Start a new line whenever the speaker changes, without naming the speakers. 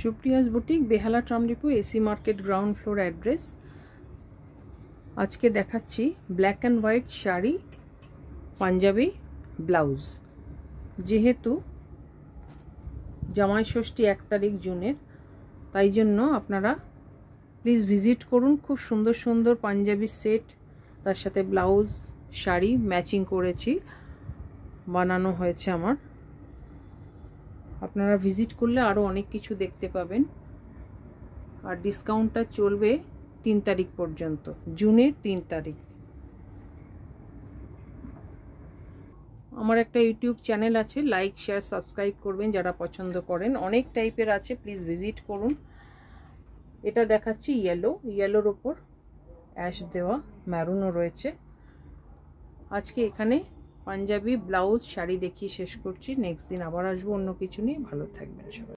Supriya's boutique, Behala tram depot, AC market, ground floor address. আজকে দেখাচ্ছি black and white sari, panjabi blouse. যেহেতু জামাই ষষ্ঠী 1 তারিখ জুনের, তাই জন্য আপনারা প্লিজ ভিজিট করুন। খুব সুন্দর সুন্দর পাঞ্জাবি সেট, তার সাথে ব্লাউজ শাড়ি ম্যাচিং করেছি, বানানো হয়েছে আমার। আপনারা ভিজিট করলে আরও অনেক কিছু দেখতে পাবেন। আর ডিসকাউন্টটা চলবে 3 তারিখ পর্যন্ত, জুনের 3 তারিখ। আমার একটা ইউটিউব চ্যানেল আছে, লাইক শেয়ার সাবস্ক্রাইব করবেন যারা পছন্দ করেন। অনেক টাইপের আছে, প্লিজ ভিজিট করুন। এটা দেখাচ্ছি ইয়েলোর ওপর অ্যাশ দেওয়া, ম্যারুনও রয়েছে। আজকে এখানে পাঞ্জাবি ব্লাউজ শাড়ি দেখিয়ে শেষ করছি। নেক্সট দিন আবার আসবো অন্য কিছু নিয়ে। ভালো থাকবেন সবাই।